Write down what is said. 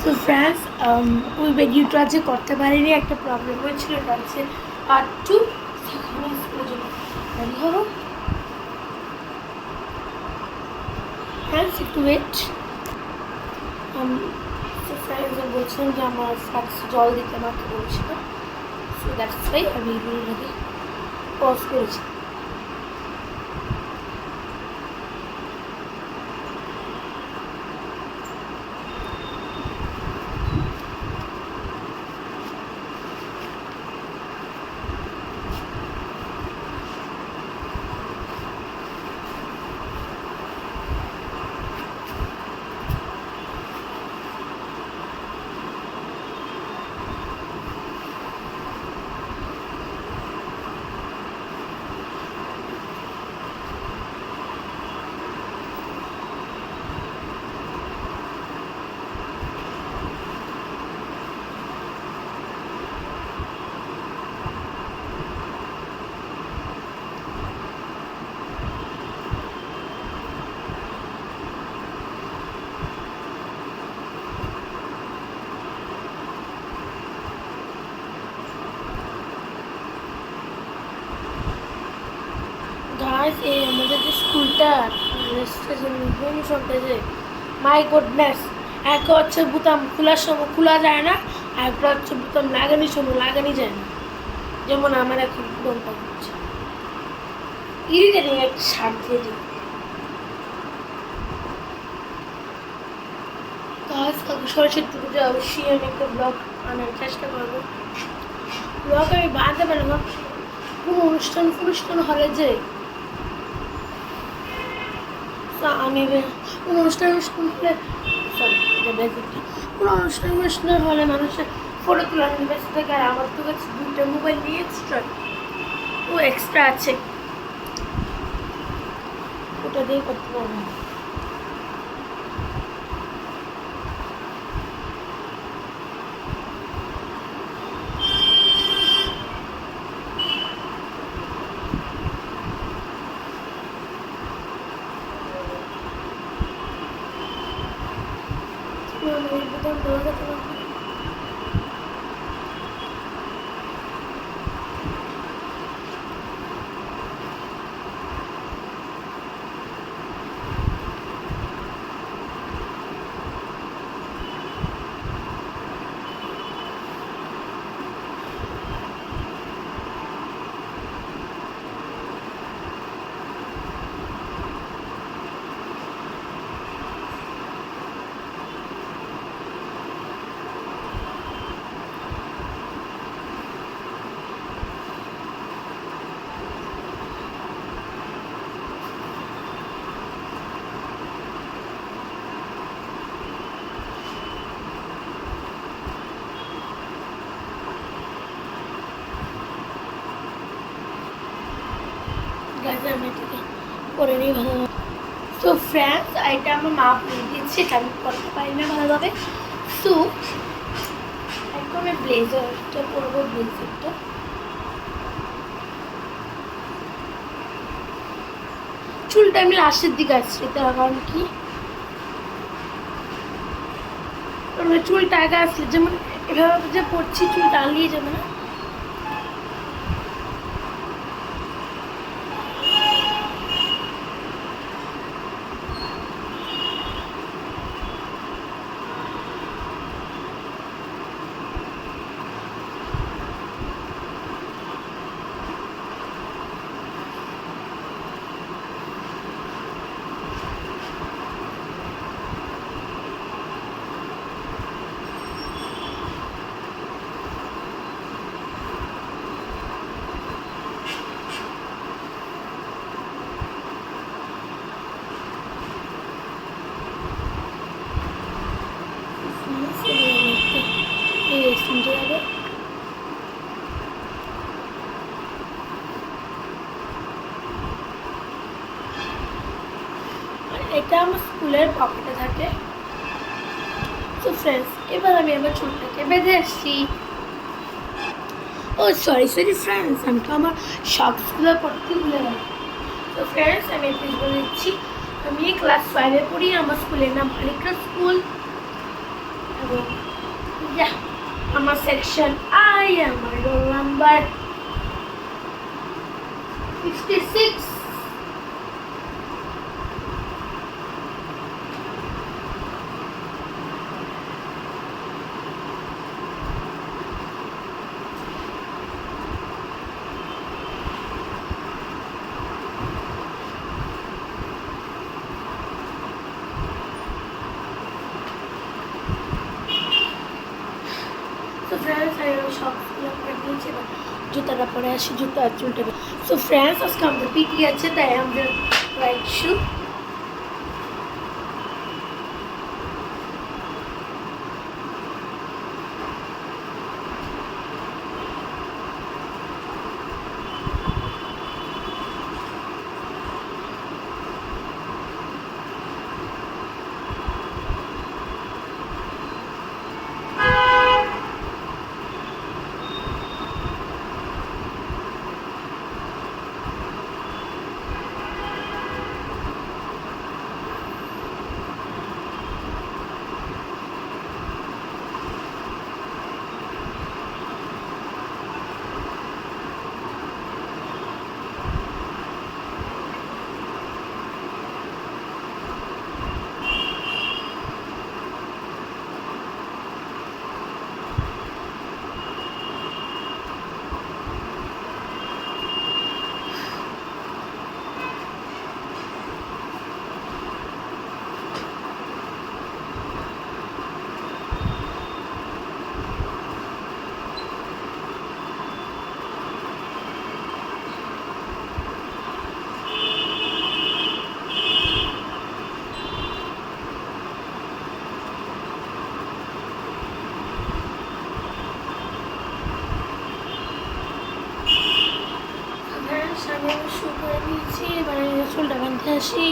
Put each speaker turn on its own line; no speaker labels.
So friends ওই ভিডিওটা যে করতে পারিনি একটা প্রবলেম হয়েছিল, এটা হচ্ছে পার্ট টু। সেখানে স্কুলে জন্য রেডি হবো ফ্রেন্ডস, একটু ওয়েট। সো ফ্রেন্ডস বলছিলাম যে আমার ফ্লাক্স জল দিতে আমাকে বলছিল, সো দ্যাটস ওয়াই আমি ভিডিওটাকে পজ করেছি। গাইস, এই আমাদের যে স্কুলটা যে মাই গুডনেস, এক হচ্ছে বোতাম খোলার সময় খোলা যায় না, আর একটা হচ্ছে বোতাম লাগানোর সময় লাগানি যায় না। যেমন আমার এখন বোতামটা হচ্ছে ইরিটেটিং, একটা শার্ট দিয়ে দিই। গাইস, সরস্বতী পুজো অবশ্যই আমি একটা ব্লগ আনার চেষ্টা করবো। ব্লগ আমি বানাতে পারি না, কোনো অনুষ্ঠান হলে যে আমি কোনো অনুষ্ঠান হলে কোনো অনুষ্ঠান হলে মানুষের ফটো তোলার ব্যস্ত থাকে, আর আমার তো কাছে দুইটা মোবাইল নিয়ে এক্সট্রা আছে, ওটা দিয়ে করতে পারবো না। আমি এটাকে করে নিই ভালোভাবে। সো ফ্রেন্ডস, এটা আমার মা বলে দিয়েছে, এটা আমি করতে পারি না ভালোভাবে। সো এখন আমি ব্লেজারটা করবো। ব্লেজারটা চুলটা আমি লাস্টের দিকে আসছি, তার কারণ কি চুলটা আগে আসলে যেমন এভাবে যে পড়ছি চুলটা আলিয়ে যাবে না। এটা আমার স্কুলের পকেটে থাকে। তো ফ্রেন্ডস, এবার আমি আমার চুলটাকে বেঁধে আসছি। ও সরি ফ্রেন্ডস, আমি তো আমার শর্টসগুলো পড়তে ভুলে গেলাম। তো ফ্রেন্ডস, আমি প্লিজ বলে দিচ্ছি, আমি ক্লাস 5-এ পড়ি। আমার স্কুলের নাম আলিকা স্কুল। এবং আমার সেকশন আমার roll number 66। So friends, I am shocked নিয়েছি না জুতাটা পরে আসি, জুতা আর চুলটা। So friends, আজকে আমাদের পিটি আছে, তাই আমাদের রাইট শু। আমি শু করে দিয়েছি, এবার চুলটা বাঁধতে আসি।